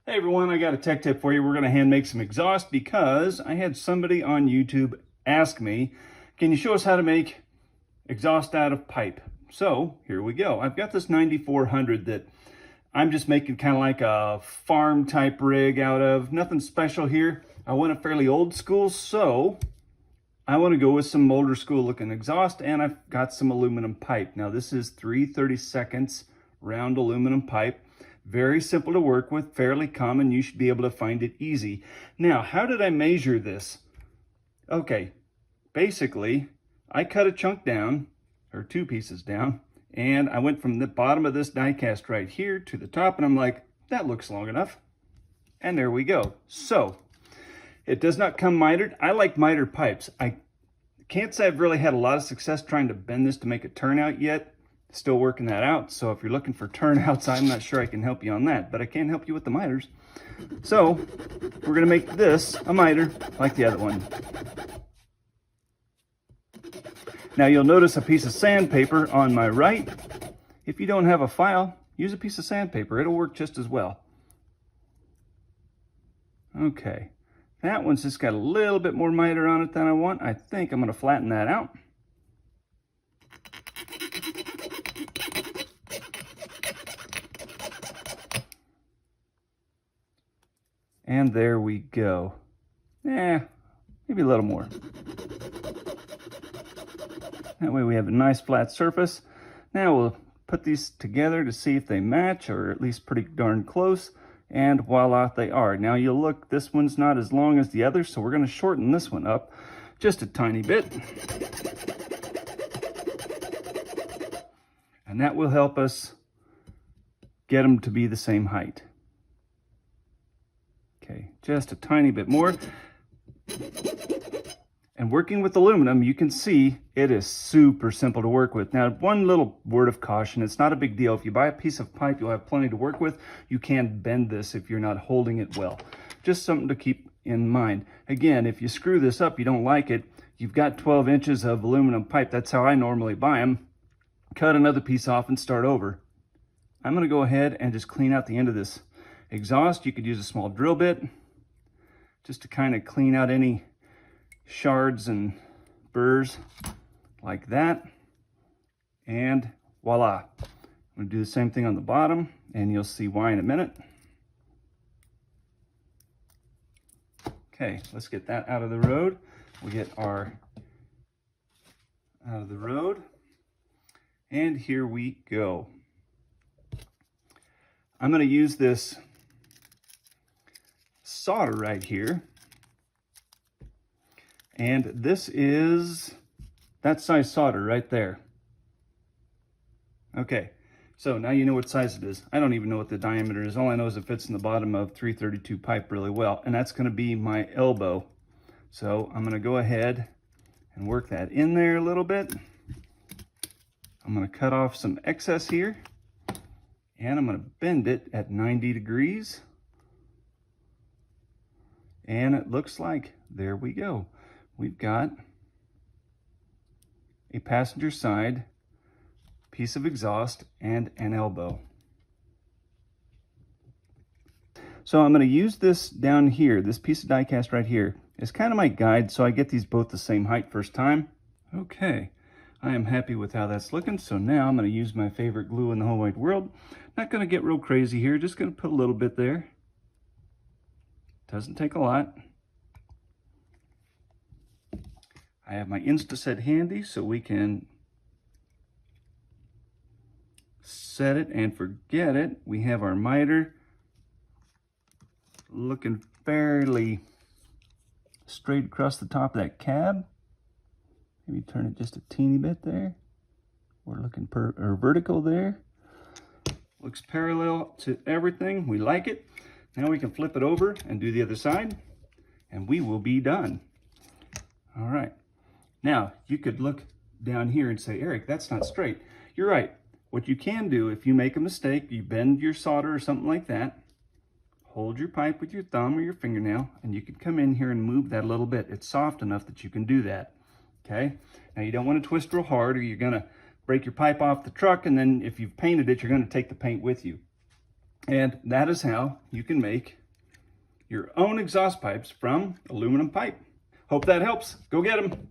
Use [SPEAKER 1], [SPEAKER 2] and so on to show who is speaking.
[SPEAKER 1] Hey everyone, I got a tech tip for you. We're going to hand make some exhaust because I had somebody on YouTube ask me, can you show us how to make exhaust out of pipe? So here we go. I've got this 9400 that I'm just making kind of like a farm type rig out of. Nothing special here. I want it fairly old school, so I want to go with some older school looking exhaust, and I've got some aluminum pipe. Now this is 3/32 round aluminum pipe. Very simple to work with, fairly common. You should be able to find it easy. Now, how did I measure this? Okay, basically, I cut a chunk down, or two pieces down, and I went from the bottom of this die cast right here to the top, and I'm like, that looks long enough. And there we go. So, it does not come mitered. I like mitered pipes. I can't say I've really had a lot of success trying to bend this to make it turn out yet. Still working that out. So if you're looking for turnouts, I'm not sure I can help you on that, but I can help you with the miters. So we're going to make this a miter like the other one. Now you'll notice a piece of sandpaper on my right. If you don't have a file, use a piece of sandpaper. It'll work just as well. Okay, that one's just got a little bit more miter on it than I want. I think I'm going to flatten that out. And there we go. Maybe a little more. That way we have a nice flat surface. Now we'll put these together to see if they match, or at least pretty darn close. And voila, they are. Now you'll look, this one's not as long as the other, so we're going to shorten this one up just a tiny bit. And that will help us get them to be the same height. Okay, just a tiny bit more. And working with aluminum, you can see it is super simple to work with. Now, one little word of caution, it's not a big deal. If you buy a piece of pipe, you'll have plenty to work with. You can bend this if you're not holding it well. Just something to keep in mind. Again, if you screw this up, you don't like it, you've got 12 inches of aluminum pipe. That's how I normally buy them. Cut another piece off and start over. I'm going to go ahead and just clean out the end of this exhaust. You could use a small drill bit just to kind of clean out any shards and burrs like that. And voila. I'm going to do the same thing on the bottom, and you'll see why in a minute. Okay, let's get that out of the road. We'll get our out of the road. And here we go. I'm going to use this solder right here. And this is that size solder right there. Okay, so now you know what size it is. I don't even know what the diameter is. All I know is it fits in the bottom of 332 pipe really well. And that's going to be my elbow. So I'm going to go ahead and work that in there a little bit. I'm going to cut off some excess here. And I'm going to bend it at 90 degrees. And it looks like, there we go. We've got a passenger side piece of exhaust and an elbow. So I'm going to use this down here, this piece of die cast right here, as kind of my guide, so I get these both the same height first time. Okay, I am happy with how that's looking, so now I'm going to use my favorite glue in the whole wide world. Not going to get real crazy here, just going to put a little bit there. Doesn't take a lot. I have my Instaset handy so we can set it and forget it. We have our miter looking fairly straight across the top of that cab. Maybe turn it just a teeny bit there. We're looking vertical there. Looks parallel to everything. We like it. Now we can flip it over and do the other side, and we will be done. All right. Now, you could look down here and say, Eric, that's not straight. You're right. What you can do, if you make a mistake, you bend your solder or something like that, hold your pipe with your thumb or your fingernail, and you can come in here and move that a little bit. It's soft enough that you can do that, okay? Now, you don't want to twist real hard, or you're going to break your pipe off the truck, and then if you've painted it, you're going to take the paint with you. And that is how you can make your own exhaust pipes from aluminum pipe. Hope that helps. Go get them.